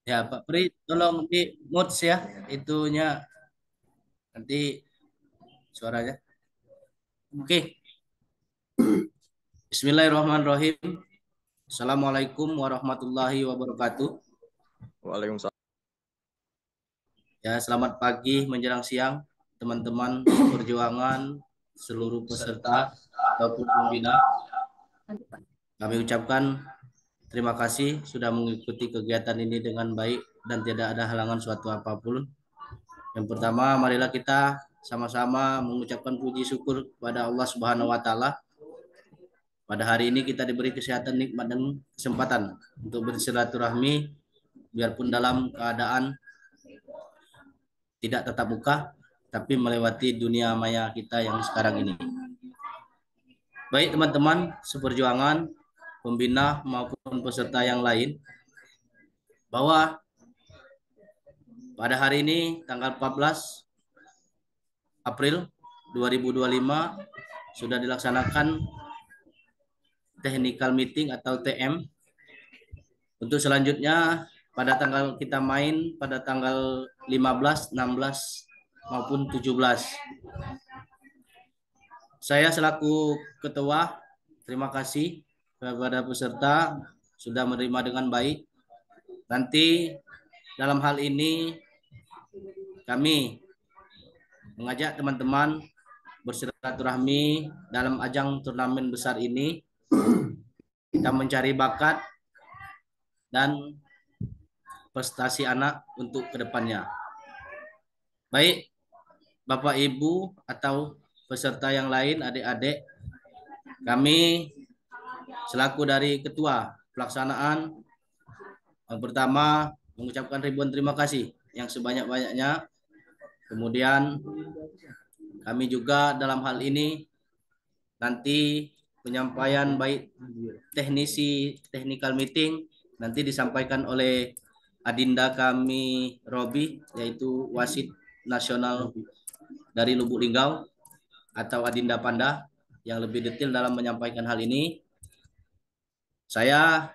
Ya, Pak Pri, tolong di mods ya, itunya nanti suaranya. Oke, Bismillahirrahmanirrahim. Assalamualaikum warahmatullahi wabarakatuh. Waalaikumsalam. Ya, selamat pagi menjelang siang, teman-teman perjuangan, seluruh peserta ataupun pembina. Kami ucapkan terima kasih sudah mengikuti kegiatan ini dengan baik dan tidak ada halangan suatu apapun. Yang pertama, marilah kita sama-sama mengucapkan puji syukur kepada Allah Subhanahu wa taala. Pada hari ini kita diberi kesehatan, nikmat dan kesempatan untuk bersilaturahmi biarpun dalam keadaan tidak tatap muka tapi melewati dunia maya kita yang sekarang ini. Baik teman-teman seperjuangan, pembina maupun peserta yang lain, bahwa pada hari ini tanggal 14 April 2025 sudah dilaksanakan technical meeting atau TM. Untuk selanjutnya pada tanggal kita main pada tanggal 15, 16 maupun 17. Saya selaku ketua terima kasih kepada peserta sudah menerima dengan baik. Nanti dalam hal ini kami mengajak teman-teman bersilaturahmi dalam ajang turnamen besar ini. Kita mencari bakat dan prestasi anak untuk kedepannya. Baik, Bapak Ibu atau peserta yang lain, adik-adik, kami selaku dari ketua pelaksanaan yang pertama mengucapkan ribuan terima kasih yang sebanyak-banyaknya. Kemudian kami juga dalam hal ini nanti penyampaian baik teknisi technical meeting nanti disampaikan oleh Adinda kami Robi, yaitu wasit nasional dari Lubuk Linggau, atau Adinda Panda yang lebih detail dalam menyampaikan hal ini. Saya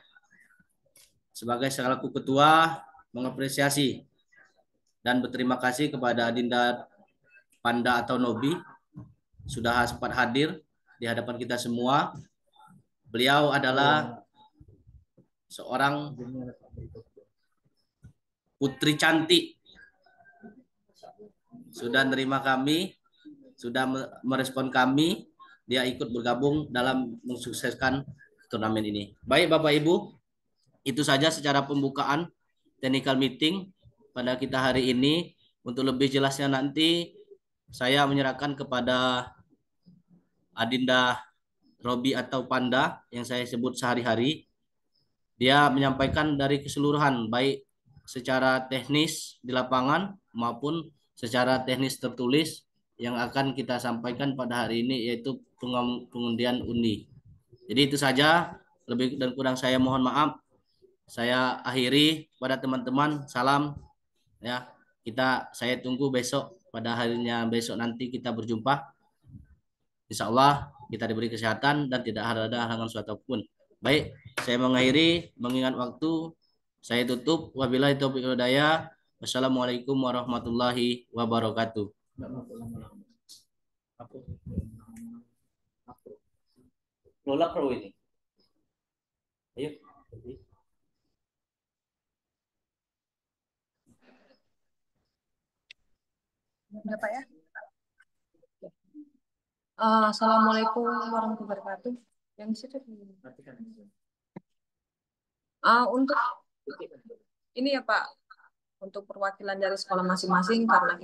sebagai selaku ketua mengapresiasi dan berterima kasih kepada Adinda Panda atau Nobi sudah sempat hadir di hadapan kita semua. Beliau adalah seorang putri cantik, sudah menerima kami, sudah merespon kami, dia ikut bergabung dalam mensukseskan turnamen ini. Baik Bapak Ibu, itu saja secara pembukaan technical meeting pada kita hari ini. Untuk lebih jelasnya nanti saya menyerahkan kepada Adinda Robi atau Panda yang saya sebut sehari-hari. Dia menyampaikan dari keseluruhan baik secara teknis di lapangan maupun secara teknis tertulis yang akan kita sampaikan pada hari ini, yaitu pengundian undi. Jadi itu saja, lebih dan kurang saya mohon maaf. Saya akhiri pada teman-teman, salam ya. Saya tunggu besok, pada harinya besok nanti kita berjumpa. Insya Allah kita diberi kesehatan dan tidak ada halangan suatu pun. Baik, saya mengakhiri, mengingat waktu, saya tutup. Wabillahi taufiq wal hidayah. Wassalamualaikum warahmatullahi wabarakatuh. Lola Pro ini. Ayo. Udah Pak ya? Assalamualaikum warahmatullahi wabarakatuh. Yang situ. Untuk ini ya Pak, untuk perwakilan dari sekolah masing-masing karena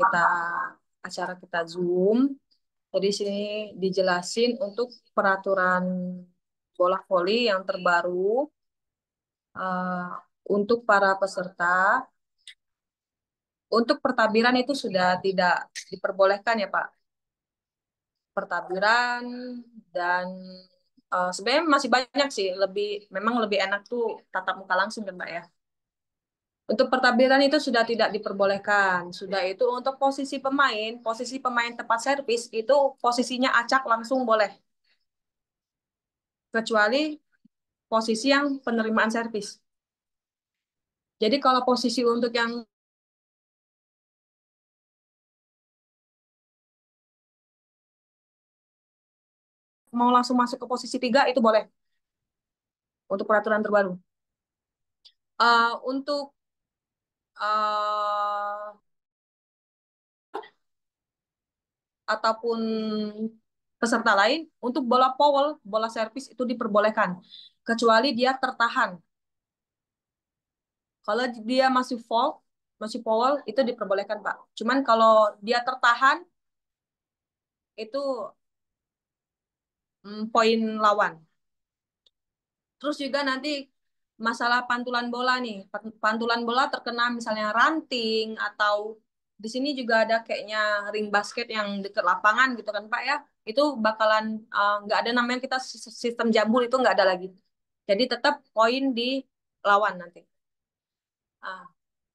acara kita Zoom. Jadi sini dijelasin untuk peraturan bola voli yang terbaru uh, untuk para peserta. Untuk pertabiran itu sudah tidak diperbolehkan ya Pak. Pertabiran dan sebenarnya masih banyak sih, memang lebih enak tuh tatap muka langsung kan Mbak ya. Untuk pertabiran itu sudah tidak diperbolehkan. Sudah itu untuk posisi pemain tepat servis itu posisinya acak langsung boleh. Kecuali posisi yang penerimaan servis. Jadi kalau posisi untuk yang mau langsung masuk ke posisi 3 itu boleh untuk peraturan terbaru. Untuk uh, ataupun peserta lain untuk bola foul, bola servis itu diperbolehkan kecuali dia tertahan. Kalau dia masih foul itu diperbolehkan, Pak. Cuman kalau dia tertahan itu poin lawan. Terus juga nanti masalah pantulan bola nih. Pantulan bola terkena misalnya ranting atau di sini juga ada kayaknya ring basket yang dekat lapangan gitu kan Pak ya. Itu bakalan nggak ada namanya kita sistem jambul itu nggak ada lagi. Jadi tetap poin di lawan nanti. Ah,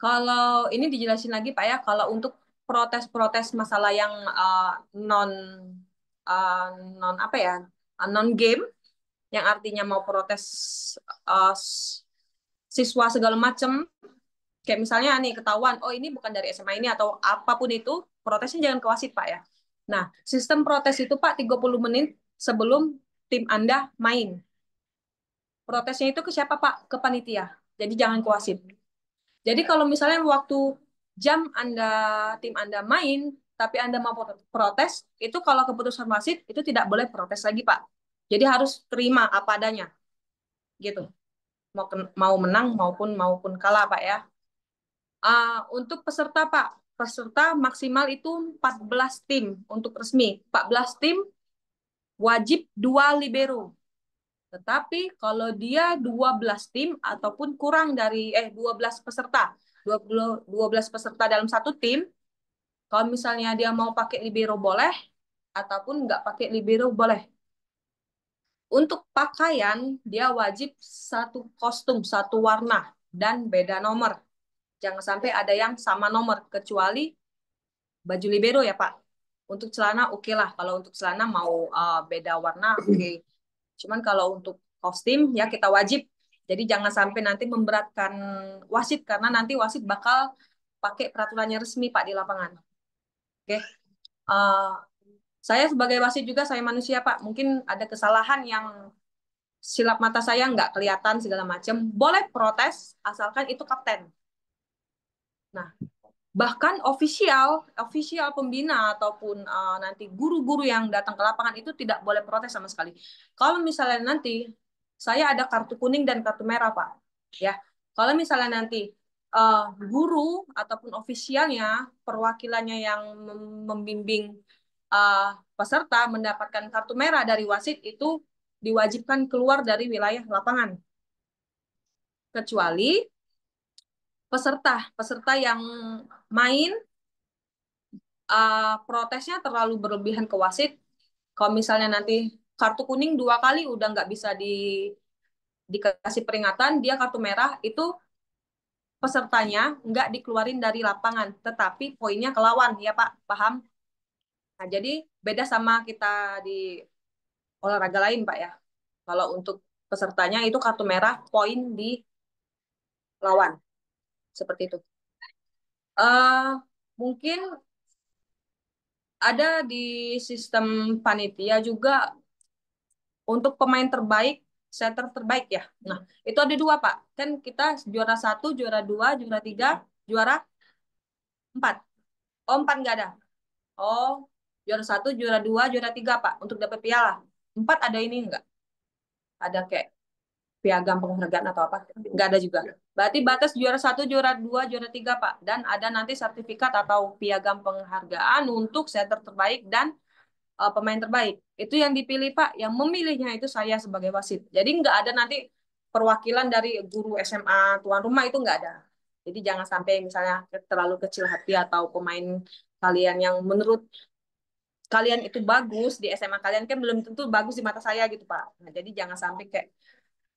kalau ini dijelasin lagi Pak ya, kalau untuk protes-protes masalah yang non uh, non apa ya, non game yang artinya mau protes uh, siswa segala macam kayak misalnya nih ketahuan oh ini bukan dari SMA ini atau apapun itu protesnya jangan ke wasit Pak ya. Nah, sistem protes itu Pak 30 menit sebelum tim Anda main. Protesnya itu ke siapa Pak? Ke panitia. Jadi jangan ke wasit. Jadi kalau misalnya waktu jam Anda tim Anda main tapi Anda mau protes, itu kalau keputusan wasit itu tidak boleh protes lagi Pak. Jadi harus terima apa adanya gitu. Mau menang maupun kalah Pak ya. Untuk peserta Pak, peserta maksimal itu 14 tim untuk resmi. 14 tim wajib 2 libero. Tetapi kalau dia 12 tim ataupun kurang dari 12 peserta, 12 peserta dalam satu tim, kalau misalnya dia mau pakai libero boleh ataupun nggak pakai libero boleh. Untuk pakaian dia wajib satu kostum, satu warna dan beda nomor. Jangan sampai ada yang sama nomor kecuali baju libero ya Pak. Untuk celana oke lah. Kalau untuk celana mau beda warna oke. Cuman kalau untuk kostum ya kita wajib. Jadi jangan sampai nanti memberatkan wasit karena nanti wasit bakal pakai peraturannya resmi Pak di lapangan. Oke. Uh, saya sebagai wasit juga saya manusia Pak. Mungkin ada kesalahan yang silap mata saya nggak kelihatan segala macam. Boleh protes asalkan itu kapten. Nah, bahkan ofisial pembina ataupun nanti guru-guru yang datang ke lapangan itu tidak boleh protes sama sekali. Kalau misalnya nanti saya ada kartu kuning dan kartu merah Pak, ya. Kalau misalnya nanti guru ataupun ofisialnya perwakilannya yang membimbing peserta mendapatkan kartu merah dari wasit itu diwajibkan keluar dari wilayah lapangan kecuali peserta yang main protesnya terlalu berlebihan ke wasit. Kalau misalnya nanti kartu kuning 2 kali udah nggak bisa dikasih peringatan, dia kartu merah itu pesertanya nggak dikeluarin dari lapangan, tetapi poinnya ke lawan, ya Pak, paham? Nah, jadi beda sama kita di olahraga lain, Pak ya. Kalau untuk pesertanya itu kartu merah, poin di lawan, seperti itu. Mungkin ada di sistem panitia juga untuk pemain terbaik, center terbaik ya. Nah, itu ada 2, Pak. Kan kita juara 1, juara 2, juara 3, juara 4. Oh, 4 nggak ada. Oh, juara 1, juara 2, juara 3, Pak. Untuk dapat piala. 4 ada ini nggak? Ada kayak piagam penghargaan atau apa? Nggak ada juga. Berarti batas juara 1, juara 2, juara 3, Pak. Dan ada nanti sertifikat atau piagam penghargaan untuk center terbaik dan pemain terbaik. Itu yang dipilih Pak, yang memilihnya itu saya sebagai wasit. Jadi nggak ada nanti perwakilan dari guru SMA tuan rumah itu nggak ada. Jadi jangan sampai misalnya terlalu kecil hati atau pemain kalian yang menurut kalian itu bagus di SMA kalian kan belum tentu bagus di mata saya gitu Pak. Nah, jadi jangan sampai kayak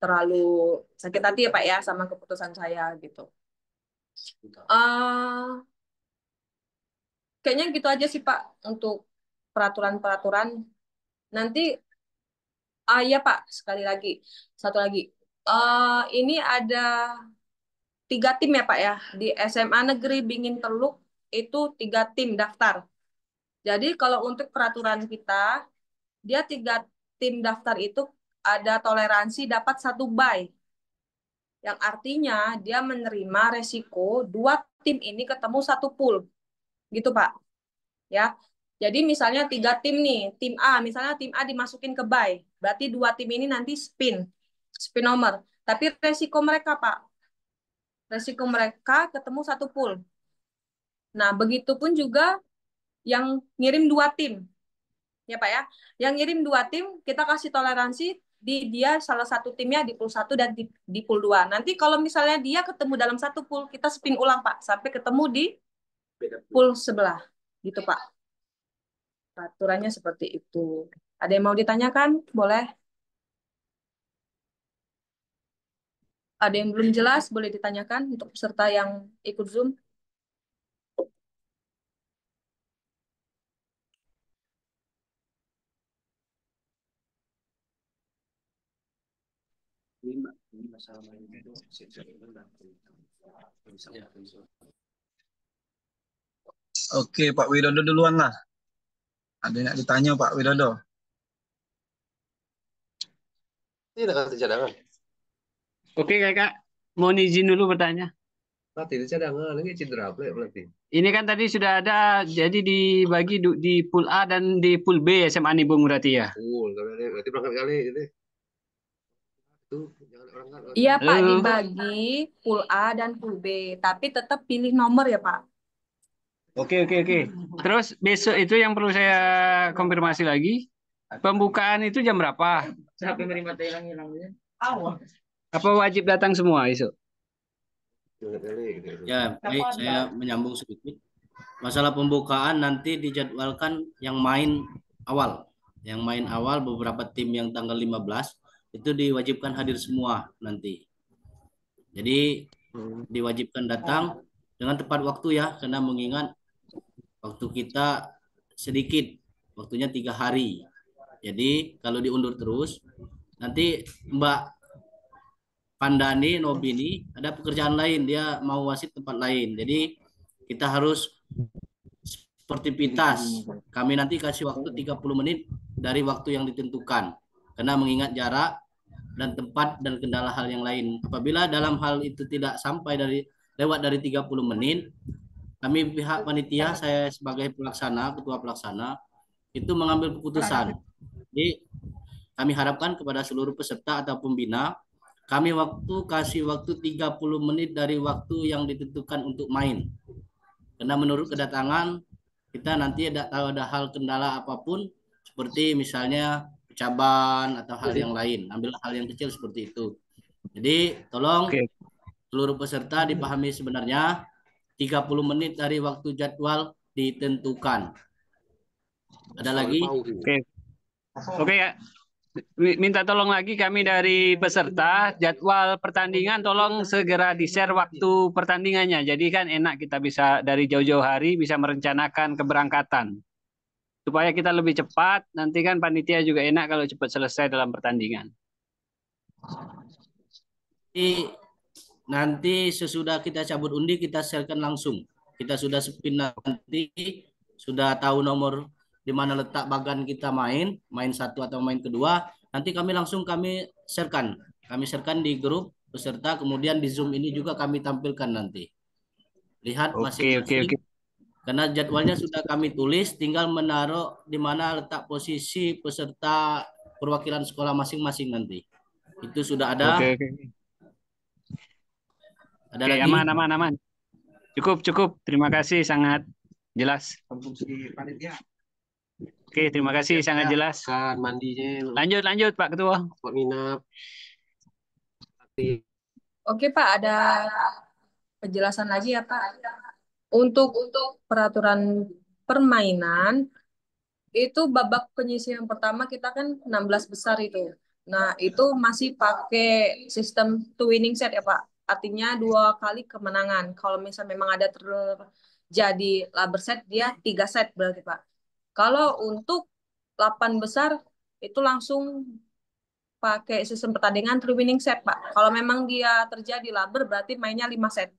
terlalu sakit hati ya Pak ya sama keputusan saya gitu. Uh, Kayaknya gitu aja sih Pak untuk peraturan-peraturan. Nanti ya Pak, sekali lagi, satu lagi. Ini ada 3 tim ya Pak ya. Di SMA Negeri Bingin Teluk itu 3 tim daftar. Jadi kalau untuk peraturan kita, dia 3 tim daftar itu ada toleransi dapat 1 bye. Yang artinya dia menerima resiko 2 tim ini ketemu 1 pool. Gitu Pak. Ya. Jadi misalnya 3 tim nih, tim A, misalnya tim A dimasukin ke bye. Berarti 2 tim ini nanti spin nomor. Tapi resiko mereka Pak, resiko mereka ketemu 1 pool. Nah, begitupun juga yang ngirim 2 tim. Ya Pak ya. Yang ngirim 2 tim, kita kasih toleransi di dia salah satu timnya di pool 1 dan di pool 2. Nanti kalau misalnya dia ketemu dalam 1 pool, kita spin ulang Pak, sampai ketemu di pool sebelah. Gitu Pak. Aturannya seperti itu. Ada yang mau ditanyakan? Boleh. Ada yang belum jelas? Boleh ditanyakan untuk peserta yang ikut Zoom. Oke, Pak Widodo duluan lah. Ada yang nak ditanya Pak Widodo? Tidak kasih cadangan. Oke kakak, mohon izin dulu bertanya. Tidak cadangan, ini cedera berarti. Ini kan tadi sudah ada, jadi dibagi di pool A dan di pool B SMA Nibung berarti ya? Berarti berangkat kali gitu. Itu jangan orang kan. Iya Pak, Halo. dibagi pool A dan pool B, tapi tetap pilih nomor ya Pak. Oke. Terus besok itu yang perlu saya konfirmasi lagi, pembukaan itu jam berapa? Apa wajib datang semua besok? Ya, baik, saya menyambung sedikit. Masalah pembukaan nanti dijadwalkan yang main awal. Yang main awal beberapa tim yang tanggal 15 itu diwajibkan hadir semua nanti. Jadi diwajibkan datang dengan tepat waktu ya, karena mengingat waktu kita sedikit, waktunya 3 hari. Jadi kalau diundur terus, nanti Mbak Pandani Nobini ada pekerjaan lain, dia mau wasit tempat lain. Jadi kita harus sportivitas. Kami nanti kasih waktu 30 menit dari waktu yang ditentukan. Karena mengingat jarak dan tempat dan kendala hal yang lain. Apabila dalam hal itu tidak sampai lewat dari 30 menit, kami pihak panitia, saya sebagai pelaksana, ketua pelaksana, itu mengambil keputusan. Jadi kami harapkan kepada seluruh peserta atau pembina, kami kasih waktu 30 menit dari waktu yang ditentukan untuk main. Karena menurut kedatangan, kita nanti tidak tahu ada hal kendala apapun, seperti misalnya caban atau hal yang lain. Ambil hal yang kecil seperti itu. Jadi tolong seluruh peserta dipahami sebenarnya 30 menit dari waktu jadwal ditentukan. Ada lagi? Oke ya. Minta tolong lagi kami dari peserta, jadwal pertandingan tolong segera di-share waktu pertandingannya. Jadi kan enak kita bisa dari jauh-jauh hari bisa merencanakan keberangkatan. Supaya kita lebih cepat, nanti kan panitia juga enak kalau cepat selesai dalam pertandingan. Nanti sesudah kita cabut undi, kita sharekan langsung. Kita sudah spin nanti, sudah tahu nomor di mana letak bagan kita main 1 atau main kedua, nanti kami sharekan. Kami sharekan di grup peserta, kemudian di Zoom ini juga kami tampilkan nanti. Lihat masing-masing. Karena jadwalnya sudah kami tulis, tinggal menaruh di mana letak posisi peserta perwakilan sekolah masing-masing nanti. Itu sudah ada. Ada lagi? Aman. Cukup. Terima kasih, sangat jelas. Oke, terima kasih, sangat jelas. Mandinya. Lanjut Pak Ketua. Buat nginap. Oke Pak, ada penjelasan lagi ya Pak. Untuk peraturan permainan, itu babak penyisihan pertama kita kan 16 besar itu. Nah, itu masih pakai sistem two winning set ya Pak. Artinya 2 kali kemenangan. Kalau misalnya memang ada terjadi rubber set, dia 3 set berarti Pak. Kalau untuk 8 besar, itu langsung pakai sistem pertandingan 3 winning set, Pak. Kalau memang dia terjadi labor, berarti mainnya 5 set.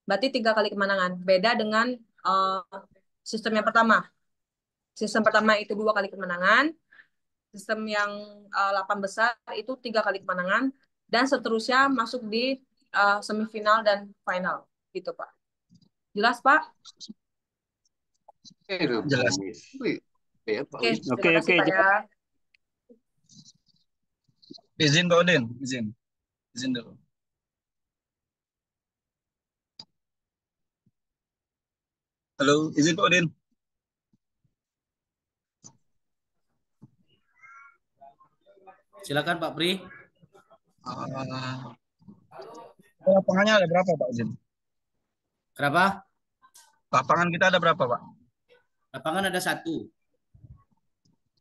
Berarti 3 kali kemenangan. Beda dengan sistem yang pertama. Sistem pertama itu 2 kali kemenangan. Sistem yang 8 besar itu 3 kali kemenangan. Dan seterusnya masuk di semifinal dan final. Gitu, Pak. Jelas, Pak? Jelas. Oke, Oke, terima kasih, Pak ya. Izin Pak Udin, izin dulu. Halo, izin Pak Udin. Silakan Pak Pri. Lapangannya ada berapa Pak Izin? Kenapa? Lapangan kita ada berapa Pak? Lapangan ada 1.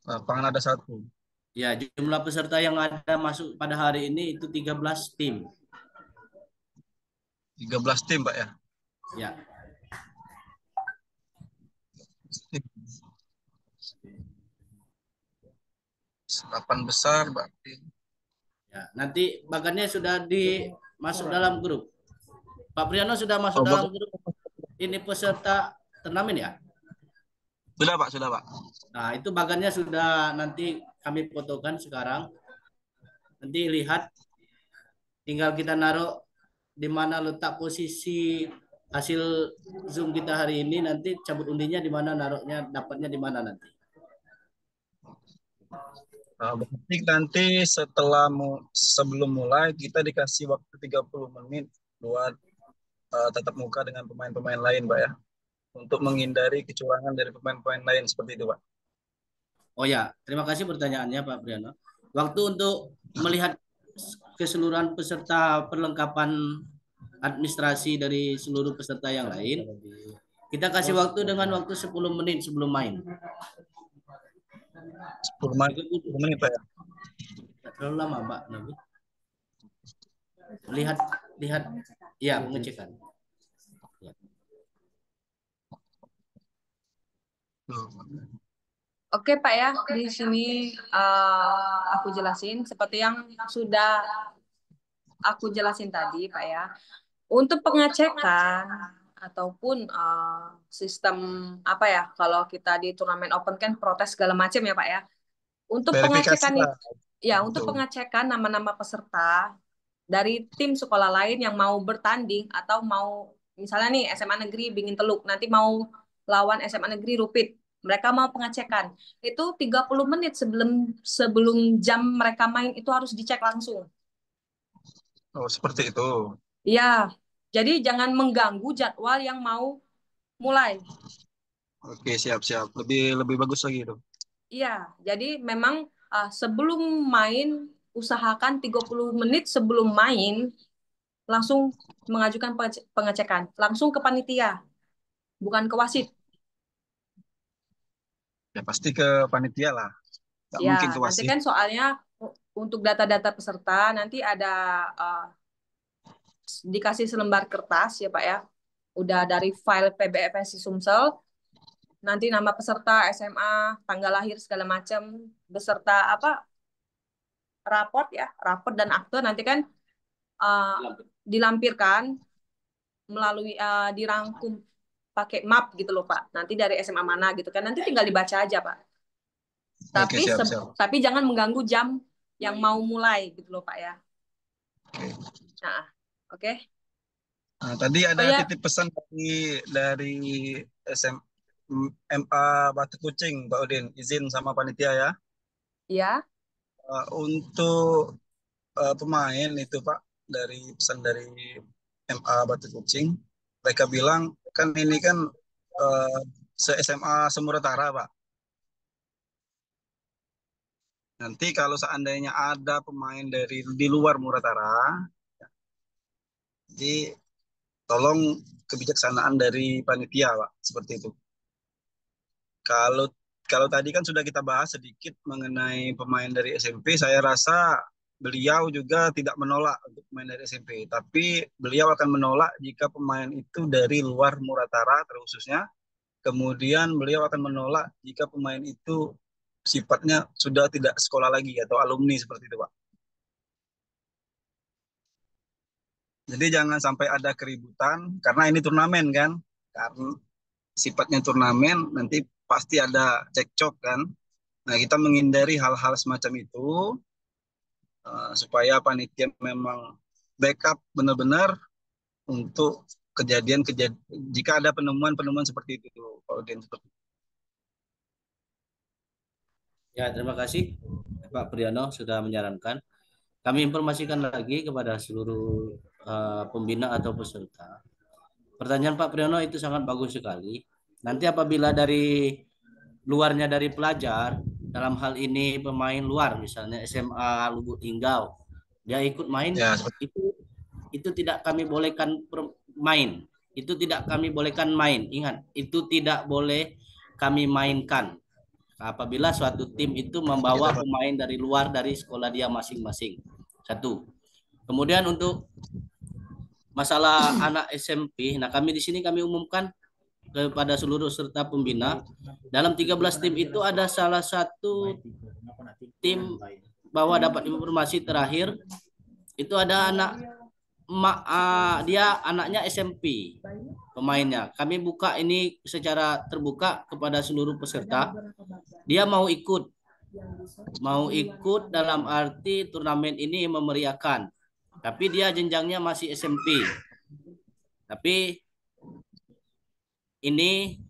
Lapangan ada 1. Ya, jumlah peserta yang ada masuk pada hari ini itu 13 tim. 13 tim Pak ya? Ya. Delapan besar berarti. Ya, nanti bagannya sudah masuk dalam grup. Pak Priano sudah masuk Oh, dalam grup ini peserta turnamen ya? Sudah Pak, sudah Pak. Nah, itu bagannya sudah nanti kami fotokan sekarang. Nanti lihat, tinggal kita naruh di mana letak posisi hasil Zoom kita hari ini, nanti cabut undinya di mana, naruhnya dapatnya di mana nanti. Berarti nanti sebelum mulai kita dikasih waktu 30 menit buat tatap muka dengan pemain-pemain lain Pak ya. Untuk menghindari kecurangan dari pemain-pemain lain seperti itu Pak. Oh ya, terima kasih pertanyaannya Pak Priano. Waktu untuk melihat keseluruhan peserta perlengkapan administrasi dari seluruh peserta yang lain, kita kasih waktu dengan waktu 10 menit sebelum main. 10 menit Pak ya. Tidak terlalu lama Pak Nabi. Lihat ya, pengecekan. Ya. Oke Pak ya, di sini aku jelasin seperti yang sudah aku jelasin tadi Pak ya. Untuk pengecekan ataupun sistem apa ya, kalau kita di turnamen open kan protes segala macam ya Pak ya. Untuk Verifikasi pengecekan lah. ya, untuk pengecekan nama-nama peserta dari tim sekolah lain yang mau bertanding atau mau misalnya nih SMA Negeri Bingin Teluk nanti mau lawan SMA Negeri Rupit, mereka mau pengecekan. Itu 30 menit sebelum jam mereka main itu harus dicek langsung. Oh, seperti itu. Ya, jadi jangan mengganggu jadwal yang mau mulai. Oke, siap-siap. Lebih bagus lagi itu. Iya, jadi memang sebelum main usahakan 30 menit sebelum main langsung mengajukan pengecekan, langsung ke panitia, bukan ke wasit. Ya pasti ke panitia lah. Nggak Ya, mungkin ke nanti wasit. kan soalnya untuk data-data peserta nanti ada dikasih selembar kertas ya Pak ya. Udah dari file PBFSI Sumsel. Nanti nama peserta, SMA, tanggal lahir segala macam, beserta apa raport ya, raport dan akte nanti kan dilampirkan melalui dirangkum pakai map gitu loh Pak. Nanti dari SMA mana gitu kan. Nanti tinggal dibaca aja Pak. Oke, Tapi siap. tapi jangan mengganggu jam yang mau mulai gitu loh Pak ya. Oke. Nah, oke. Nah, tadi ada ya. titip pesan dari SMA Batu Kucing, Pak Udin. Izin sama panitia ya. Ya. Untuk pemain itu Pak, dari pesan dari MA Batu Kucing, mereka bilang kan ini kan se-SMA Semuratara Pak. Nanti kalau seandainya ada pemain dari di luar Muratara, jadi tolong kebijaksanaan dari panitia Pak, seperti itu. Kalau tadi kan sudah kita bahas sedikit mengenai pemain dari SMP, saya rasa beliau juga tidak menolak untuk pemain dari SMP, tapi beliau akan menolak jika pemain itu dari luar Muratara terkhususnya. Kemudian beliau akan menolak jika pemain itu sifatnya sudah tidak sekolah lagi atau alumni seperti itu Pak. Jadi jangan sampai ada keributan karena ini turnamen kan. Karena sifatnya turnamen nanti pasti ada cekcok kan. Nah, kita menghindari hal-hal semacam itu supaya panitia memang backup benar-benar untuk kejadian-kejadian jika ada penemuan-penemuan seperti itu, Pak Udin. Ya, terima kasih Pak Priyono sudah menyarankan. Kami informasikan lagi kepada seluruh pembina atau peserta. Pertanyaan Pak Priyono itu sangat bagus sekali. Nanti apabila dari luarnya dari pelajar, dalam hal ini pemain luar, misalnya SMA Lubuk Linggau, dia ikut main, Ya, itu tidak kami bolehkan main. Itu tidak kami bolehkan main. Ingat, itu tidak boleh kami mainkan. Apabila suatu tim itu membawa pemain dari luar dari sekolah dia masing-masing. Satu. Kemudian untuk masalah anak SMP, nah kami di sini kami umumkan kepada seluruh serta pembina, dalam 13 tim itu ada salah satu tim bahwa dapat informasi terakhir itu ada anak dia anaknya SMP pemainnya. Kami buka ini secara terbuka kepada seluruh peserta. Dia mau ikut dalam arti turnamen ini memeriahkan. Tapi dia jenjangnya masih SMP. Tapi ini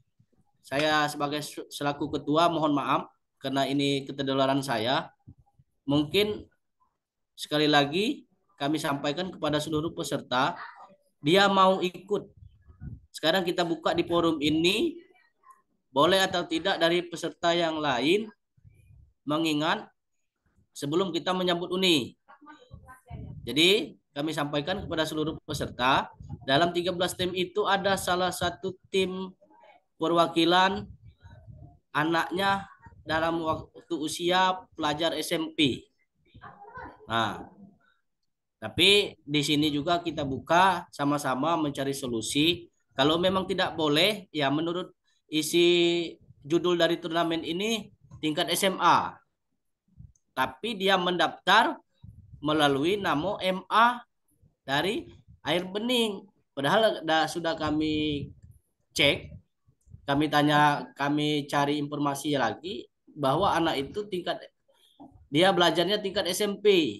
saya sebagai selaku ketua mohon maaf karena ini keterlaluan saya. Mungkin sekali lagi kami sampaikan kepada seluruh peserta, dia mau ikut. Sekarang kita buka di forum ini, boleh atau tidak dari peserta yang lain, mengingat sebelum kita menyambut uni. Jadi kami sampaikan kepada seluruh peserta, dalam 13 tim itu ada salah satu tim perwakilan anaknya dalam waktu usia pelajar SMP. Nah, tapi di sini juga kita buka sama-sama mencari solusi. Kalau memang tidak boleh, ya menurut isi judul dari turnamen ini tingkat SMA. Tapi dia mendaftar melalui Namo MA dari Air Bening. Padahal sudah kami cek, kami tanya, kami cari informasi lagi bahwa anak itu dia belajarnya tingkat SMP.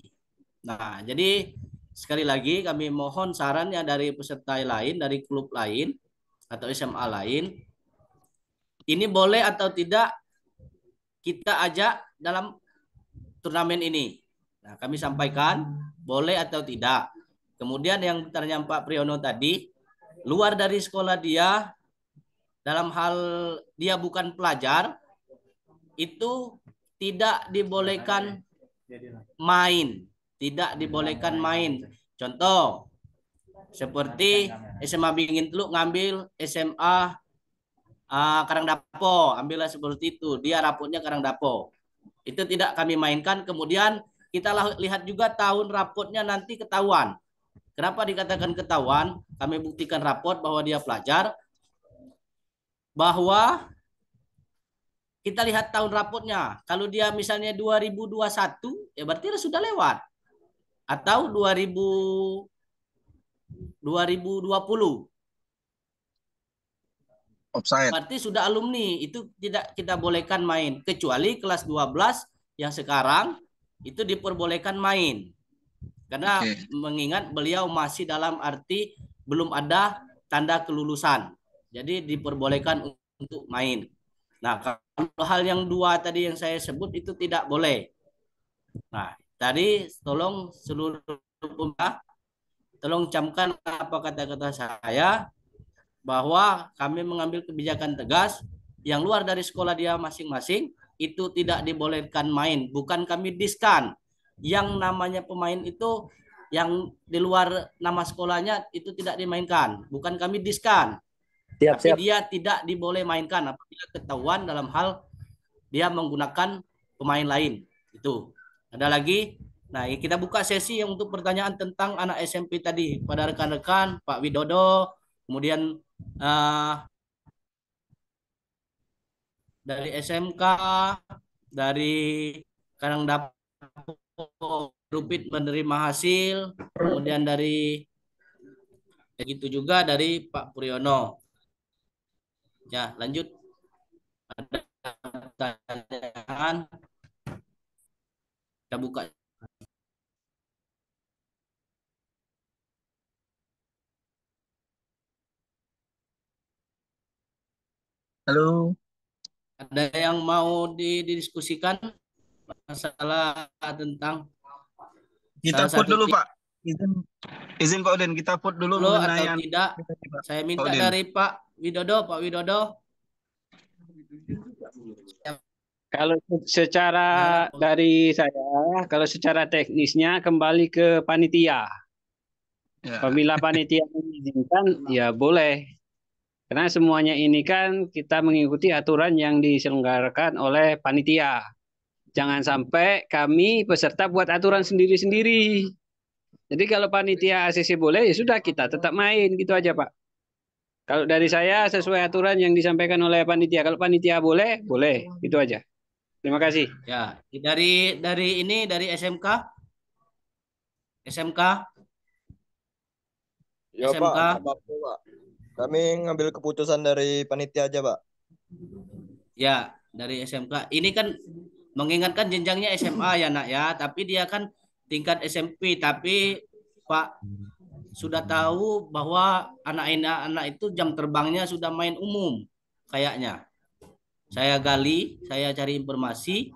Nah, jadi sekali lagi kami mohon sarannya dari peserta lain, dari klub lain atau SMA lain, ini boleh atau tidak kita ajak dalam turnamen ini. Nah, kami sampaikan boleh atau tidak. Kemudian yang bertanya Pak Priyono tadi, luar dari sekolah dia, dalam hal dia bukan pelajar, itu tidak dibolehkan main. Tidak dibolehkan main. Contoh, seperti SMA Bingin Teluk ngambil SMA Karangdapo, ambillah seperti itu. Dia rapotnya Karangdapo. Itu tidak kami mainkan. Kemudian kita lihat juga tahun rapotnya nanti ketahuan. Kenapa dikatakan ketahuan? Kami buktikan rapot bahwa dia pelajar. Bahwa kita lihat tahun rapotnya. Kalau dia misalnya 2021, ya berarti sudah lewat. Atau 2020. Offside. Berarti sudah alumni, itu tidak kita bolehkan main. Kecuali kelas 12 yang sekarang itu diperbolehkan main. Karena mengingat beliau masih dalam arti belum ada tanda kelulusan. Jadi diperbolehkan untuk main. Nah, kalau hal yang dua tadi yang saya sebut itu tidak boleh. Nah, tadi tolong seluruh pemerintah, tolong camkan apa kata-kata saya, bahwa kami mengambil kebijakan tegas yang luar dari sekolah dia masing-masing itu tidak dibolehkan main. Bukan kami diskan. Yang namanya pemain itu yang di luar nama sekolahnya itu tidak dimainkan. Bukan kami diskan. Tapi dia tidak diboleh mainkan apabila ketahuan dalam hal dia menggunakan pemain lain. Itu. Ada lagi. Nah, kita buka sesi yang untuk pertanyaan tentang anak SMP tadi pada rekan-rekan Pak Widodo, kemudian dari SMK, dari Karangdapo, Rupit menerima hasil, kemudian dari Begitu juga dari Pak Priyono. Ya, lanjut. Ada pertanyaan? Kita buka. Halo. Ada yang mau didiskusikan masalah tentang Kita salah vote satu dulu, tim Pak. Izin Pak Udin, kita vote dulu lo atau mengenai tidak? Pak Saya minta Udin. dari Pak Widodo. Pak Widodo. Kalau secara Ya. dari saya, kalau secara teknisnya kembali ke panitia. Ya. Apabila panitia mengizinkan, ya boleh. Karena semuanya ini kan kita mengikuti aturan yang diselenggarakan oleh panitia. Jangan sampai kami peserta buat aturan sendiri-sendiri. Jadi kalau panitia ACC boleh, ya sudah kita tetap main gitu aja, Pak. Kalau dari saya sesuai aturan yang disampaikan oleh panitia. Kalau panitia boleh, boleh. Itu aja. Terima kasih. Ya, dari SMK. SMK. Ya SMK. Pak, nggak apa-apa Pak. Kami ngambil keputusan dari panitia aja Pak. Ya, dari SMK. Ini kan mengingatkan jenjangnya SMA ya, Nak ya, tapi dia kan tingkat SMP, tapi Pak sudah tahu bahwa anak itu jam terbangnya sudah main umum kayaknya. Saya gali, saya cari informasi,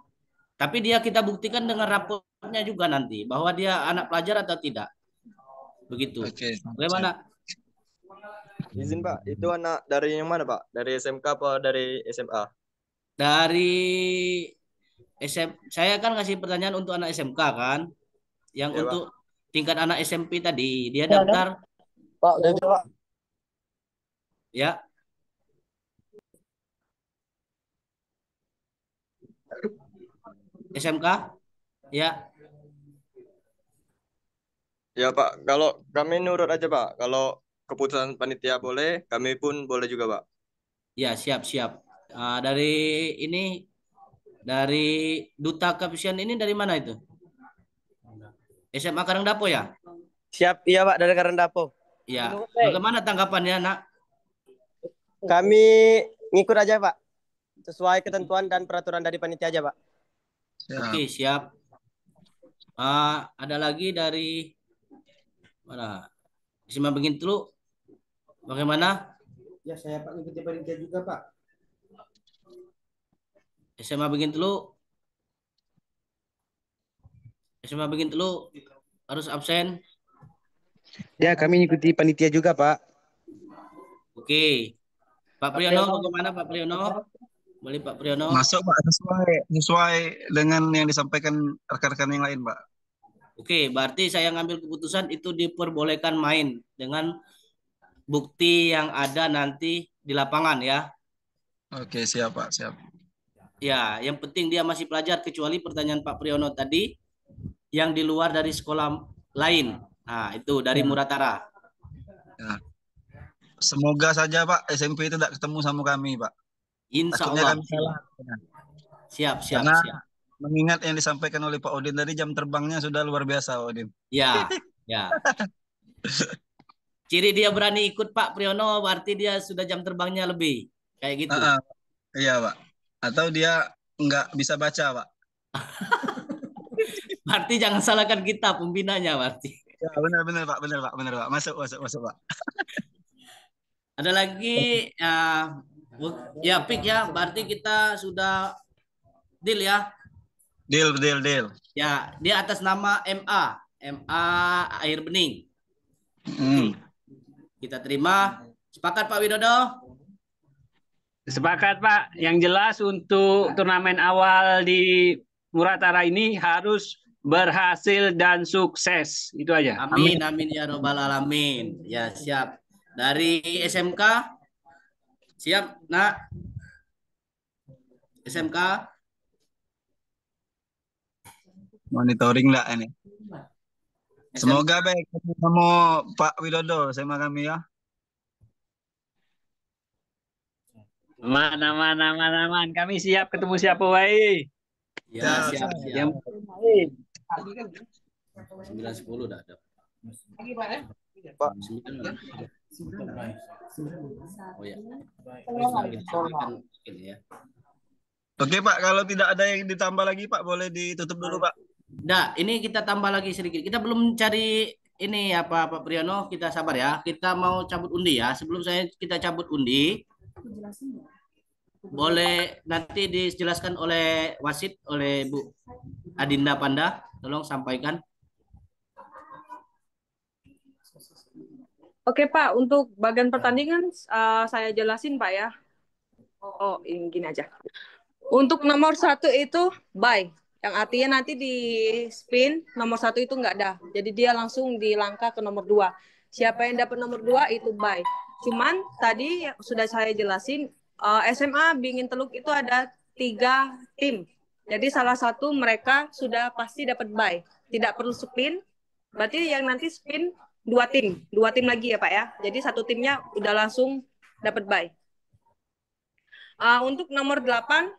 tapi kita buktikan dengan raportnya juga nanti bahwa dia anak pelajar atau tidak. Begitu. Oke. Bagaimana? Izin Pak, itu anak dari yang mana Pak? Dari SMK apa dari SMA? Dari saya kan ngasih pertanyaan untuk anak SMK kan, yang Ya, untuk tingkat anak SMP tadi dia Ya, daftar Pak, udah Pak. ya. SMK ya. Ya Pak, kalau kami nurut aja Pak. Kalau keputusan panitia boleh, kami pun boleh juga Pak. Ya, siap. Dari Duta Kepolisian ini dari mana itu? SMA Karangdapo ya? Siap, iya Pak, dari Karandapo. Ya. Bagaimana tanggapannya, Nak? Kami ngikut aja Pak, sesuai ketentuan dan peraturan dari panitia aja Pak. Oke, siap. Ada lagi dari mana? SMA Bengintulu. Bagaimana? Ya, saya Pak ngikuti panitia juga Pak. SMA Bengintulu. SMA Bengintulu harus absen. Ya, kami ngikuti panitia juga Pak. Oke. Pak Priyono, bagaimana Pak Priyono? Boleh Pak Priyono? Masuk Pak, sesuai dengan yang disampaikan rekan-rekan yang lain Pak. Oke, berarti saya ngambil keputusan itu diperbolehkan main dengan bukti yang ada nanti di lapangan ya. Oke, siap Pak, siap. Ya, yang penting dia masih pelajar kecuali pertanyaan Pak Priyono tadi yang di luar dari sekolah lain. Nah, itu dari Muratara. Ya. Semoga saja Pak SMP itu tidak ketemu sama kami Pak. Insya Takutnya Allah. kami salah. Siap. Karena mengingat yang disampaikan oleh Pak Udin tadi jam terbangnya sudah luar biasa Pak Udin. Ya. Ciri dia berani ikut Pak Priyono berarti dia sudah jam terbangnya lebih. Kayak gitu. Iya Pak. Atau dia nggak bisa baca Pak. Berarti jangan salahkan kita pembinanya berarti. Ya, benar Pak. Masuk Pak. Ada lagi ya Pik ya, berarti kita sudah deal ya. Deal. Ya, dia atas nama MA Air Bening. Oke. Kita terima. Sepakat Pak Widodo? Sepakat Pak. Yang jelas untuk turnamen awal di Muratara ini harus berhasil dan sukses. Itu aja. Amin ya robbal alamin. Ya, siap. Dari SMK siap, Nak? SMK monitoring lah ini. Semoga baik ketemu Pak Widodo sama kami ya. Mana. Kami siap ketemu siapa wae. Ya, siap. Yang 9-10 udah ada. Pak. 9. Oh ya. Kita sampaikan mungkin ya. Oke Pak, kalau tidak ada yang ditambah lagi Pak, boleh ditutup dulu Pak. Nah, ini kita tambah lagi sedikit. Kita belum cari ini apa Pak Priyono, kita sabar ya. Kita mau cabut undi ya. Sebelum kita cabut undi, boleh nanti dijelaskan oleh wasit, oleh Bu Adinda Panda. Tolong sampaikan. Oke Pak, untuk bagian pertandingan saya jelasin Pak ya. Oh, ini gini aja. Untuk nomor 1 itu bye, yang artinya nanti di spin nomor 1 itu nggak ada. Jadi dia langsung dilangkah ke nomor 2. Siapa yang dapat nomor 2 itu bye. Cuman tadi sudah saya jelasin SMA Bingin Teluk itu ada 3 tim. Jadi salah satu mereka sudah pasti dapat bye. Tidak perlu spin. Berarti yang nanti spin 2 tim. 2 tim lagi ya Pak ya. Jadi satu timnya udah langsung dapat bye. Untuk nomor 8,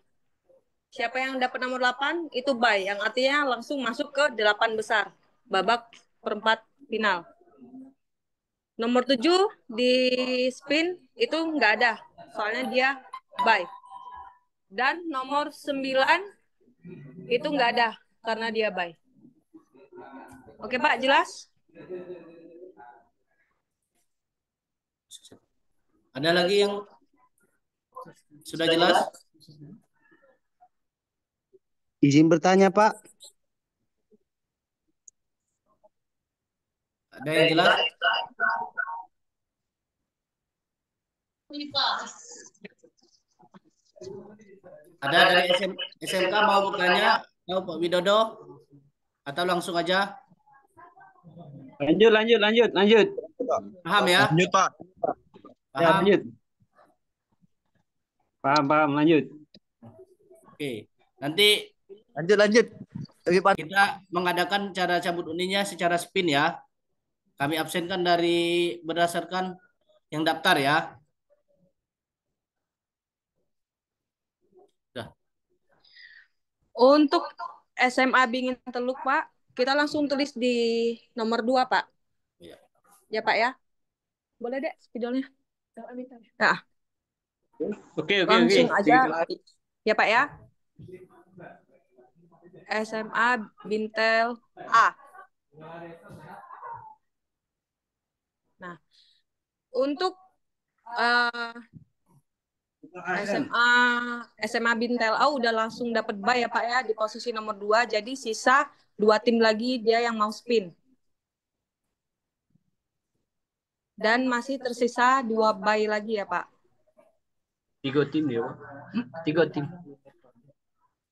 siapa yang dapat nomor 8 itu bye, yang artinya langsung masuk ke 8 besar, babak perempat final. Nomor 7 di spin itu nggak ada, soalnya dia bye. Dan nomor 9 itu nggak ada, karena dia bye. Oke Pak, jelas? Ada lagi yang sudah jelas? Izin bertanya, Pak. Ada yang jelas? Ada dari SMK mau bertanya? Tahu Pak Widodo? Atau langsung aja? Lanjut. Paham ya? Lanjut Pak. Ya, Paham? lanjut. Paham, lanjut. Oke. Nanti Lanjut. kita mengadakan cara cabut undinya secara spin ya. Kami absenkan dari berdasarkan yang daftar ya. Sudah. Untuk SMA Bingin Teluk Pak, kita langsung tulis di nomor 2 Pak. Ya. Ya Pak ya. Boleh deh spidolnya. Nah. Oke. Langsung aja. Ya Pak ya. SMA Bintel A. Nah, untuk SMA Bintel A udah langsung dapat bye ya Pak ya di posisi nomor 2. Jadi sisa 2 tim lagi dia yang mau spin. Dan masih tersisa 2 bye lagi ya Pak. 3 tim dia. 3 tim.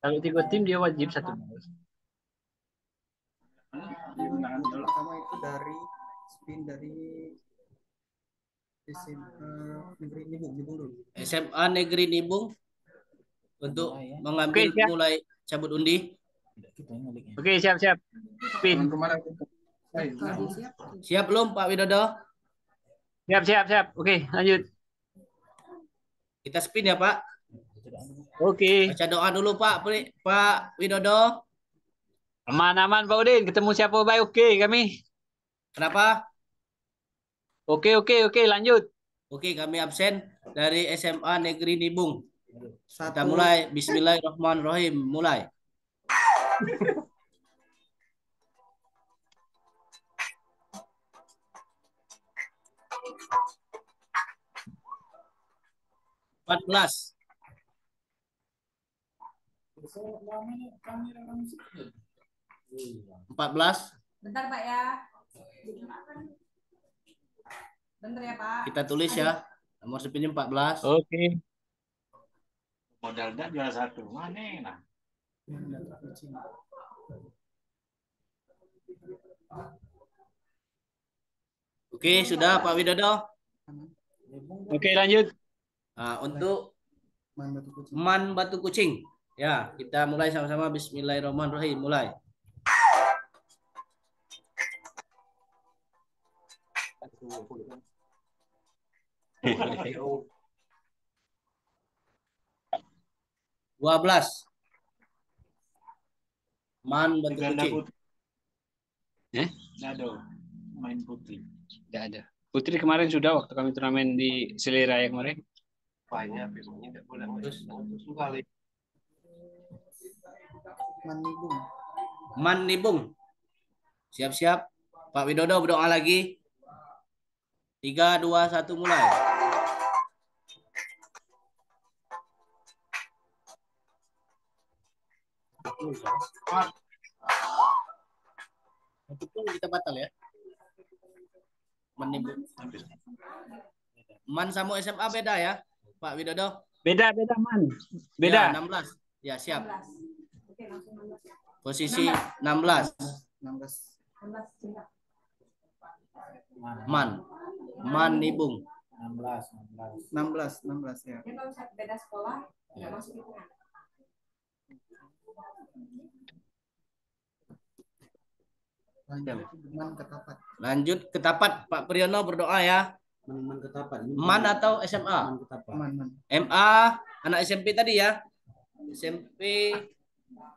Kalau 3 tim dia wajib 1. Sama itu dari spin dari SMA Negeri Nibung dulu. SMA Negeri Nibung untuk mengambil mulai cabut undi. Oke, siap. Spin. Siap belum Pak Widodo? Siap. Oke, lanjut. Kita spin ya Pak. Oke. Baca doa dulu Pak Widodo. Aman Pak Udin, ketemu siapa baik? Oke, kami. Kenapa? Oke, lanjut. Oke, kami absen dari SMA Negeri Nibung. Satu. Kita mulai. Bismillahirrahmanirrahim. Mulai. (14) 14. Bentar Pak ya. Bentar ya Pak. Kita tulis ya. Nomor spinnya 14. Oke. Modal dan juara 1. Mana nah? Oke, sudah Pak Widodo. Oke, lanjut. Nah, untuk Man Batu Kucing. Ya, kita mulai sama-sama. Bismillahirrahmanirrahim. Mulai. Dua belas. Man Batu Kucing. Nado. main putih. Tidak ada. Putri kemarin sudah waktu kami turnamen di Selera ya kemarin. Banyak besoknya tidak boleh terus kali. Manibung. Manibung. Siap-siap. Pak Widodo berdoa lagi. 3, 2, 1 mulai. Itu pun kita batal ya. Manibung. Man sama SMA beda ya, Pak Widodo? Beda Man. Ya, Beda. 16. Ya, siap. Oke, langsung 16 ya. Posisi 16. 16. Man. Manibung. 16 ya. Ini kalau beda sekolah, nggak masuk hitungan. Lanjut. Man Ketapat. Lanjut ke Tapat, Pak Priyono berdoa ya. Man Ketapat. Man atau SMA? Man Ketapat. Man. MA, anak SMP tadi ya. SMP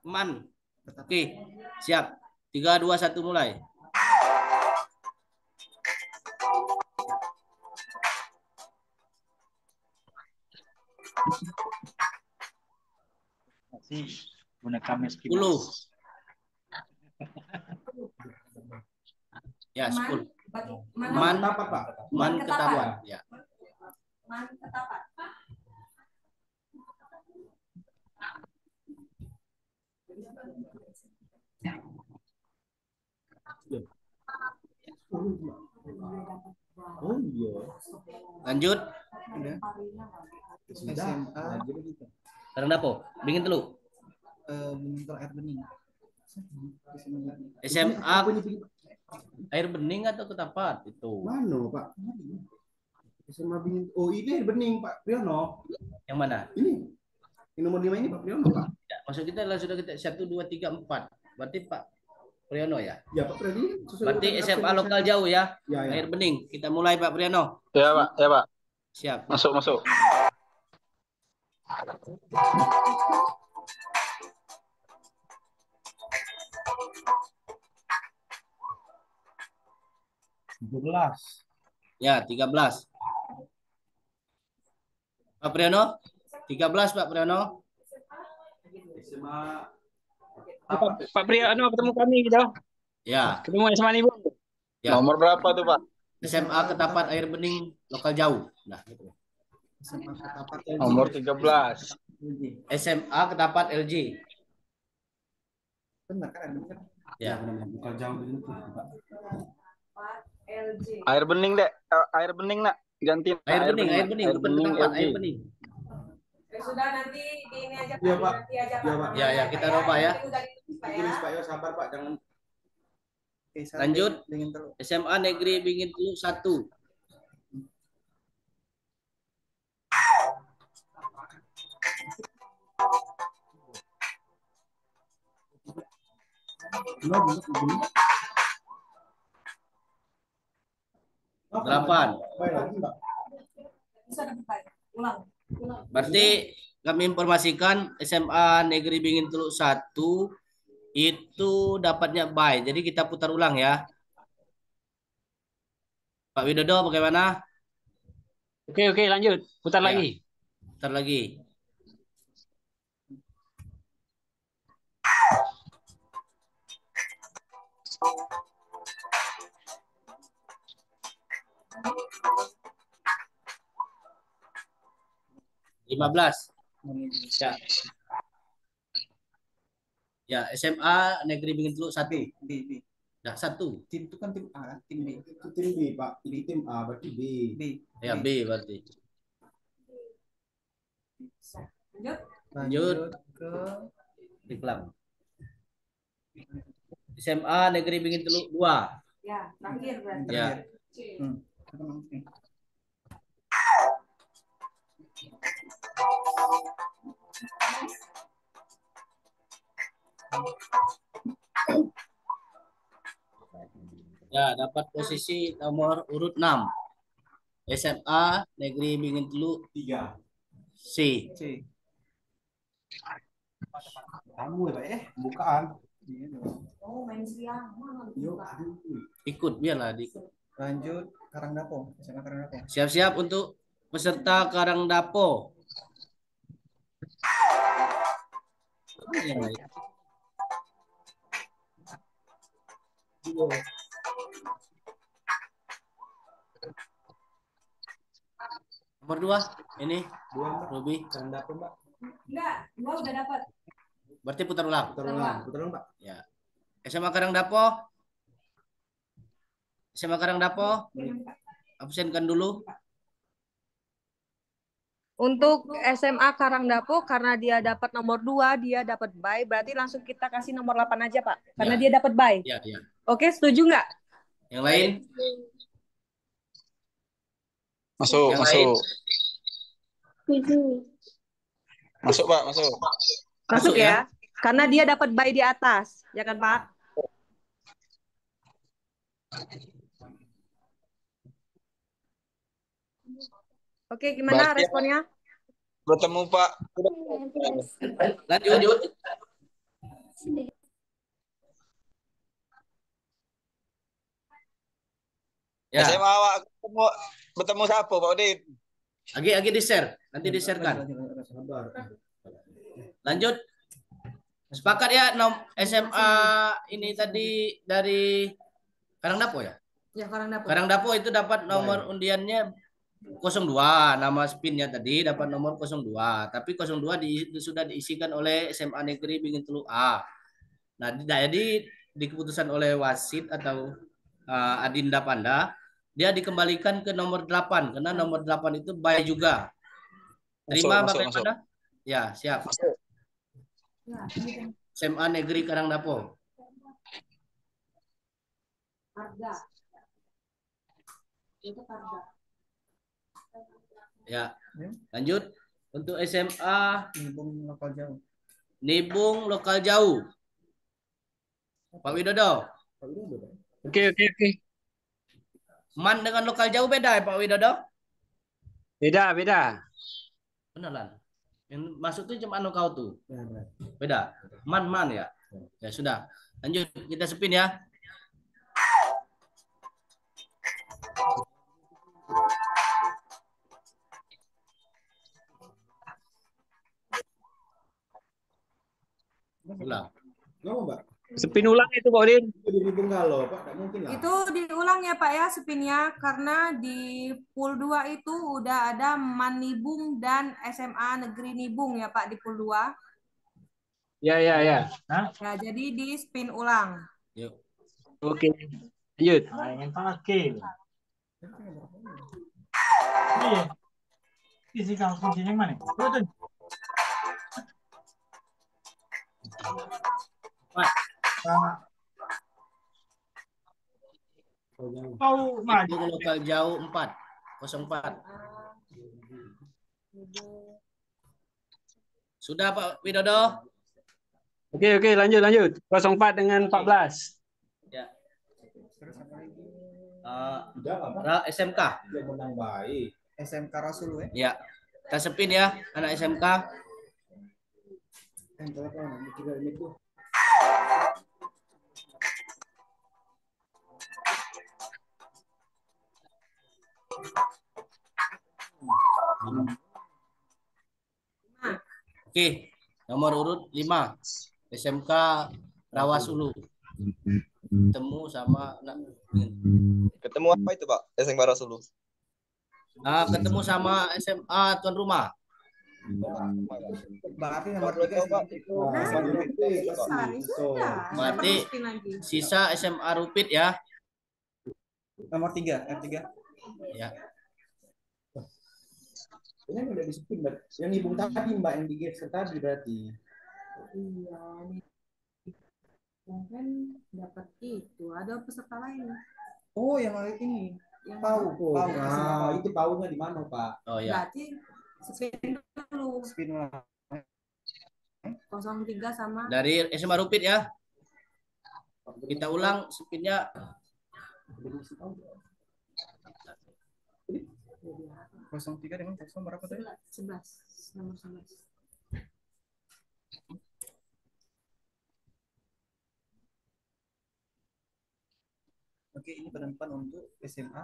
Man. Oke, siap. 3, 2, 1 mulai. Masih guna Kamis 10. Ya, 10. Man Ketapat, Pak. Man Ketapat. Ya. Man Ketapat. Oh iya. Lanjut. Udah. Sudah. SMA. Sekarang dapo. Bingin dulu. Bentar air bening. SMA air bening atau Ketapat itu? Mana, Pak? SMA Bingin. Oh, ini air bening, Pak Priyono. Yang mana? Ini nomor 5 ini Pak Priyono, Pak. Ya, maksud kita adalah sudah kita 1, 2, 3, 4. Berarti Pak Priyono ya. Ya, Pak Priyono. Berarti SMA lokal jauh ya. Ya. Air bening. Kita mulai Pak Priyono. Ya, Pak. Ya, Pak. Siap. Masuk. Ya, 13. Pak Priyono? 13 Pak Priyono. SMA Pak Priyono ketemu kami gitu. Ya. Ketemu SMA Nibung. Ya. Nomor berapa tuh, Pak? SMA Ketapat air bening lokal jauh. Nah, gitu. SMA Ketapat. Nomor 13. SMA Ketapat LG. Benar kan? Benar. Ya. bukan jauh dulu tuh, Pak. LG. Air bening, Dek. Air bening, Nak. Ganti Air bening, Air bukan bening Ketapat, LG. air bening. Ya sudah nanti di ini aja Iya, Pak. Nanti aja, Iya, Pak. Ya, kita coba ya. Ini udah ditulis, Pak, ya. Tulis, Pak, ya sabar, Pak, jangan. Oke, Lanjut. Bening terus. SMA Negeri Bingin Teluk 1. Delapan. Bisa dapat, ulang. Berarti kami informasikan SMA Negeri Bingin Teluk 1 itu dapatnya by. Jadi kita putar ulang ya. Pak Widodo bagaimana? Oke, lanjut. Putar Ya. lagi. Putar lagi. Lima belas. Ya. Ya, SMA Negeri Bingin Teluk 1. B. Nah, 1. Tim itu kan tim A, tim B. Itu tim B, Pak. Ini tim A, berarti B. Ya, B berarti. Lanjut ke Diklam. SMA Negeri Bingin Teluk 2. Ya, terakhir berarti. Ya. Ya, dapat posisi nomor urut 6. SMA Negeri Bingin Teluk 3. C. Kamu ya, Pak, bukaan. Oh, main siang. Yuk, aduh. Ikut, biarlah diikut. Lanjut Karangdapo, SMA Karangdapo. Siap-siap untuk peserta Karangdapo. Yang lain. Nomor 2, ini Ruby. Karangdapo, Mbak. Enggak, gua udah dapat. Berarti putar ulang. Putar ulang, Pak. Ya. SMA Karangdapo. SMA Karangdapo. Absenkan dulu. Untuk SMA Karangdapo karena dia dapat nomor 2, dia dapat bye, berarti langsung kita kasih nomor 8 aja, Pak. Karena Ya. dia dapat bye. Ya, ya. Oke, setuju nggak? Yang lain? Masuk, Yang masuk. lain? Masuk, Pak, masuk. Masuk ya? ya. Karena dia dapat bye di atas, ya kan, Pak? Oke, gimana Berarti responnya? Bertemu Pak. Lanjut. Ya. SMA awak bertemu siapa, Pak Udin? Agi di-share. Nanti di-sharekan. Lanjut. Sepakat ya SMA ini tadi dari Karangdapo ya? Ya, Karangdapo. Karangdapo itu dapat nomor undiannya 02, nama spinnya tadi dapat nomor 02. Tapi 02 sudah diisikan oleh SMA Negeri Bingintulu A. Nah, jadi di keputusan oleh wasit atau Adinda Panda, dia dikembalikan ke nomor 8 karena nomor 8 itu baik juga. Terima bagaimana? Ya, siap. Masuk. SMA Negeri Karangdapo. Ya, lanjut untuk SMA Nibung lokal jauh. Nibung lokal jauh. Pak Widodo. Oke. Man dengan lokal jauh beda ya Pak Widodo? Beda. Beneran. Yang masuk tuh cuma kau tuh. Beda. Man ya. Ya sudah. Lanjut kita spin ya. Ulang. Spin ulang itu Pak Udin. Itu diulang ya Pak ya spinnya karena di pool 2 itu udah ada Man Nibung dan SMA Negeri Nibung ya Pak di pool 2. Ya. Ya, jadi di spin ulang. Yuk. Oke. Lanjut. Ingin pakai. Iya. Isi kamu kuncinya mana? Betul. Kau maju. Nibung lokal jauh 4. 04. Sudah Pak Widodo? Oke, lanjut. 04 dengan 14. Ya. SMK. SMK Rasul ya. Ya. Kita spin ya anak SMK. Oke, nomor urut 5. SMK Rawasulu. Ketemu sama Ketemu apa itu, Pak? SMK Rasulullah. ketemu sama SMA tuan rumah. Berarti nomor 3 Berarti sisa SMA Rupit ya. nomor 3, R3. Ya. Ini udah di-spin, yang Nibung tadi Mbak yang digeser tadi berarti. Iya, kan dapat itu. Ada peserta lain. Oh, yang ini. Yang Pau. Nah, itu paunya di mana, Pak? Oh ya. Berarti spin dulu. Spin ulang. 03 sama Dari SMA Rupit ya. Kita ulang spinnya. 03 dengan 0 berapa tadi? 11. Nomor 11. Oke, ini penentuan untuk SMA.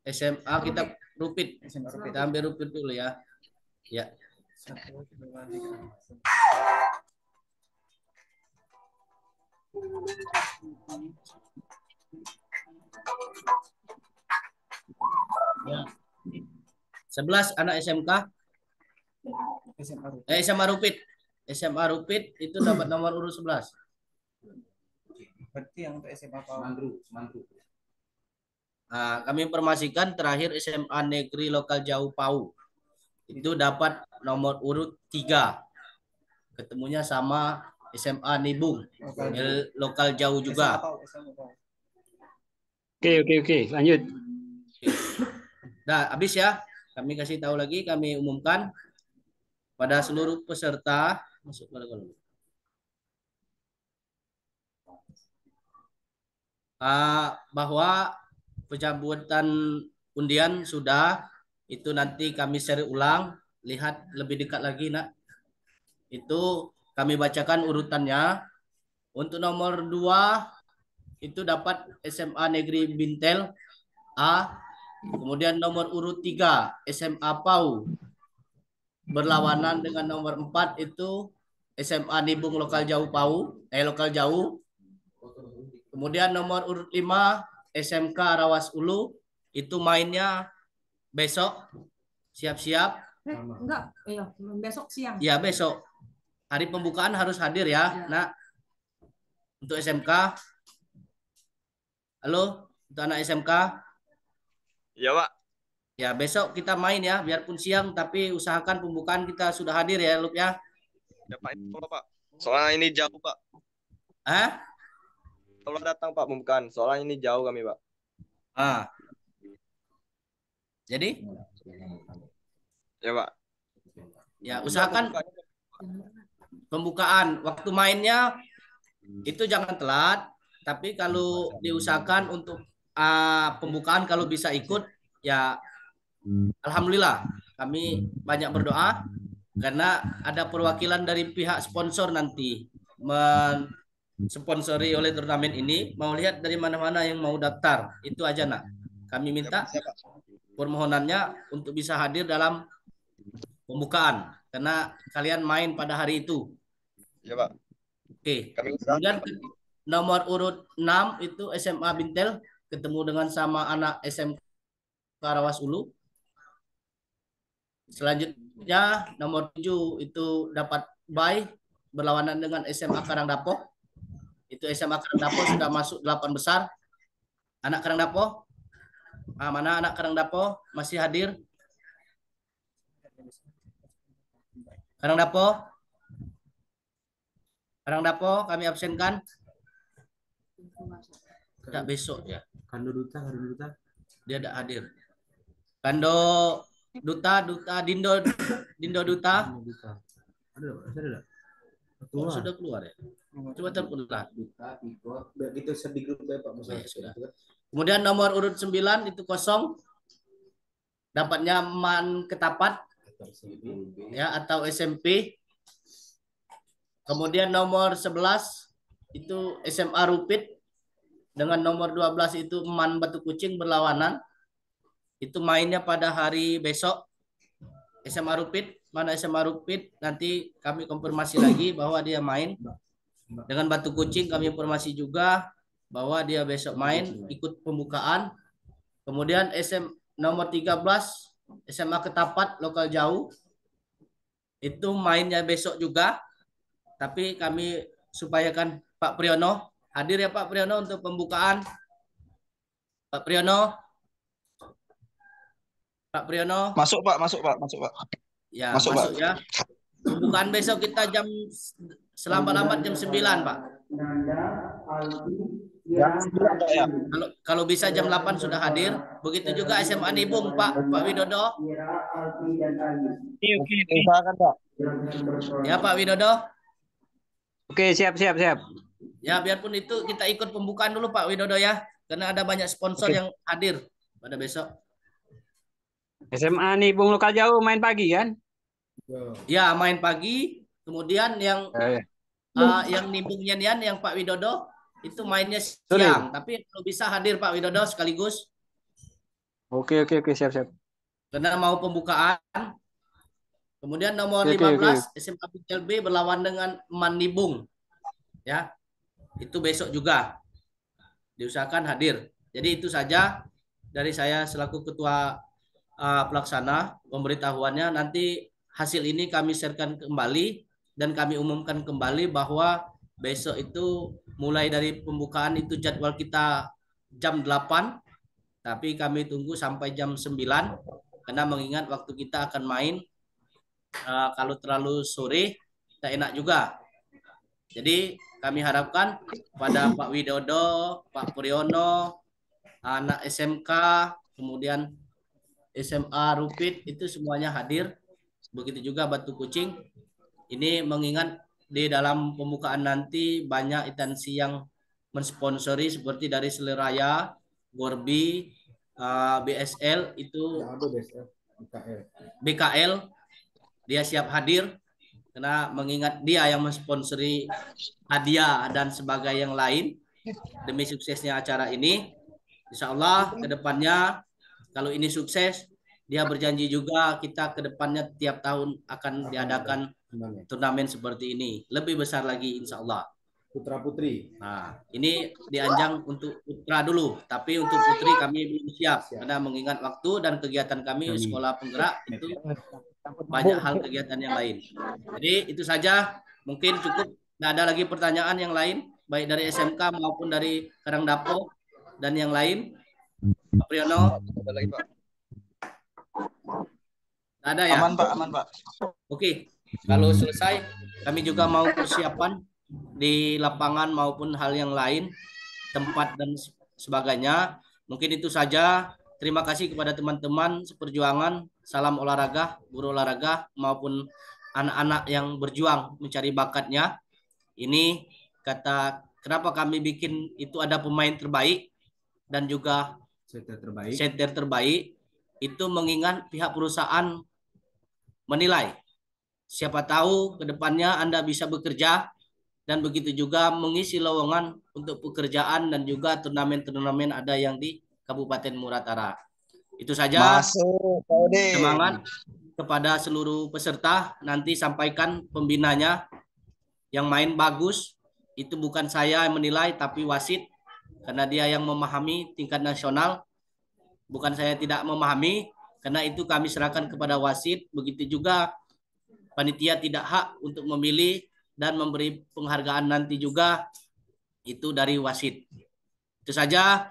SMA kita Rupit. SMA Rupit. Kita ambil Rupit dulu ya. Ya. 1, 2, 3. Ya. 11 anak SMK. SMA Rupit. SMA Rupit itu dapat nomor urut 11. Berarti yang untuk SMA Mandru. Nah, kami informasikan terakhir SMA Negeri Lokal Jauh Pau. Itu dapat nomor urut 3. Ketemunya sama SMA Nibung. Lokal Jauh juga. Oke, lanjut. Nah, habis ya. Kami kasih tahu lagi, kami umumkan pada seluruh peserta masuk pada kolom. Bahwa pencabutan undian sudah, itu nanti kami share ulang, lihat lebih dekat lagi nak. Itu kami bacakan urutannya. Untuk nomor 2 itu dapat SMA Negeri Bintel A. Kemudian nomor urut 3 SMA Pau. Berlawanan dengan nomor 4 itu SMA Nibung Lokal Jauh Pau, Lokal Jauh. Kemudian nomor urut 5 SMK Rawas Ulu, itu mainnya besok. Siap-siap. Enggak, iya, besok siang. Ya, besok. Hari pembukaan harus hadir ya. Nah, untuk SMK. Halo, untuk anak SMK. Iya, Pak. Ya, besok kita main ya, biarpun siang, tapi usahakan pembukaan kita sudah hadir ya, Lup ya. Ya, Pak. Itu Pak. Soalnya ini jauh, Pak. Hah? Tolong datang, Pak, pembukaan. Soalnya ini jauh kami, Pak. Jadi? Ya, Pak. Ya, usahakan pembukaan. Waktu mainnya itu jangan telat, tapi kalau diusahakan untuk pembukaan kalau bisa ikut, ya alhamdulillah kami banyak berdoa karena ada perwakilan dari pihak sponsor nanti mensponsori oleh turnamen ini, mau lihat dari mana-mana yang mau daftar. Itu aja nak. Kami minta permohonannya untuk bisa hadir dalam pembukaan karena kalian main pada hari itu. Ya, Pak. Oke. Kemudian nomor urut 6 itu SMA Bintel ketemu dengan sama anak SMK Rawas Ulu. Selanjutnya nomor 7 itu dapat bye berlawanan dengan SMA Karangdapoh. Itu SMA Karangdapoh sudah masuk 8 besar. Anak Karangdapoh, mana anak Karangdapoh masih hadir? Karangdapoh kami absenkan. Tidak besok ya. Kando Duta. Dia tidak hadir. Kando Duta, Dindo Duta. Ada. Sudah keluar ya. Coba telepon lah. Begitu sedih grup ya Pak. Sudah. Kemudian nomor urut 9 itu kosong. Dapatnya Man Ketapat ya atau SMP. Kemudian nomor 11 itu SMA Rupit. Dengan nomor 12 itu Man Batu Kucing berlawanan. Itu mainnya pada hari besok. SMA Rupit, mana SMA Rupit, nanti kami konfirmasi lagi bahwa dia main. Dengan Batu Kucing kami informasi juga bahwa dia besok main, ikut pembukaan. Kemudian nomor 13 SMA Ketapat Lokal Jauh. Itu mainnya besok juga. Tapi kami supayakan Pak Priyono hadir ya Pak Priyono untuk pembukaan. Pak Priyono. Masuk Pak. Ya, masuk Pak. Ya. Pembukaan besok kita selambat-lambat jam 9, Pak. Kalau bisa jam 8 sudah hadir. Begitu juga SMA Nibung, Pak Widodo. Oke, usahakan Pak. Ya, Pak Widodo. Oke, siap. Ya, biarpun itu kita ikut pembukaan dulu Pak Widodo ya. Karena ada banyak sponsor yang hadir pada besok. SMA Nibung Lokal Jauh main pagi kan? Ya, main pagi. Kemudian yang Nibung Nian yang Pak Widodo itu mainnya Sore. siang. Tapi kalau bisa hadir Pak Widodo sekaligus. Oke, siap. Karena mau pembukaan. Kemudian nomor Oke. 15 SMA Bicel B berlawan dengan Manibung. Ya. Itu besok juga. Diusahakan hadir. Jadi itu saja dari saya selaku ketua pelaksana. Pemberitahuannya nanti hasil ini kami sharekan kembali dan kami umumkan kembali bahwa besok itu mulai dari pembukaan itu jadwal kita jam 8, tapi kami tunggu sampai jam 9 karena mengingat waktu kita akan main kalau terlalu sore tak enak juga. Jadi kami harapkan pada Pak Widodo, Pak Priyono, anak SMK, kemudian SMA Rupit itu semuanya hadir. Begitu juga Batu Kucing. Ini mengingat di dalam pembukaan nanti banyak instansi yang mensponsori seperti dari Seleraya, Gorbi, BSL itu BKL dia siap hadir karena mengingat dia yang mensponsori hadiah dan sebagainya yang lain demi suksesnya acara ini. Insya Allah ke depannya kalau ini sukses, dia berjanji juga kita ke depannya tiap tahun akan diadakan turnamen seperti ini. Lebih besar lagi insya Allah. Putra putri. Nah, ini dianjang untuk putra dulu, tapi untuk putri kami belum siap karena mengingat waktu dan kegiatan kami sekolah penggerak itu banyak hal kegiatan yang lain. Jadi itu saja, mungkin cukup. Tidak ada lagi pertanyaan yang lain, baik dari SMK maupun dari Karangdapo dan yang lain. Pak Priyono. Ada lagi, Pak. Ada ya? Aman Pak. Oke, kalau selesai kami juga mau persiapan di lapangan maupun hal yang lain, tempat dan sebagainya. Mungkin itu saja. Terima kasih kepada teman-teman seperjuangan, salam olahraga, guru olahraga maupun anak-anak yang berjuang mencari bakatnya. Ini kenapa kami bikin itu ada pemain terbaik dan juga center terbaik itu mengingat pihak perusahaan menilai siapa tahu ke depannya Anda bisa bekerja dan begitu juga mengisi lowongan untuk pekerjaan dan juga turnamen-turnamen ada yang di Kabupaten Muratara. Itu saja. Masuk, Pak Udin. Semangat kepada seluruh peserta, nanti sampaikan pembinanya yang main bagus itu bukan saya yang menilai tapi wasit karena dia yang memahami tingkat nasional, bukan saya tidak memahami karena itu kami serahkan kepada wasit. Begitu juga panitia tidak hak untuk memilih dan memberi penghargaan nanti juga itu dari wasit. Itu saja.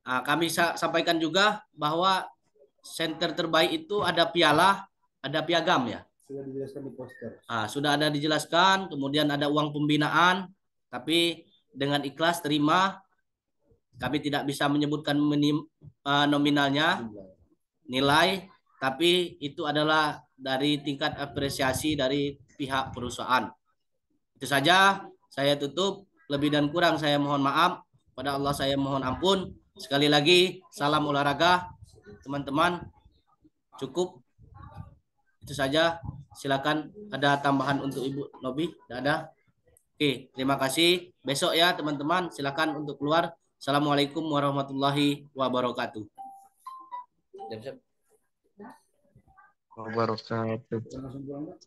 Kami sampaikan juga bahwa center terbaik itu ada piala, ada piagam ya. Sudah dijelaskan di poster. Sudah ada dijelaskan, kemudian ada uang pembinaan, tapi dengan ikhlas terima. Kami tidak bisa menyebutkan nominalnya, nilai, tapi itu adalah dari tingkat apresiasi dari pihak perusahaan. Itu saja, saya tutup. Lebih dan kurang saya mohon maaf. Pada Allah saya mohon ampun. Sekali lagi, salam olahraga, teman-teman. Cukup. Itu saja. Silakan ada tambahan untuk Ibu Nobi? Tidak ada? Oke, terima kasih. Besok ya teman-teman. Silakan untuk keluar. Assalamualaikum warahmatullahi wabarakatuh. Wabarakatuh.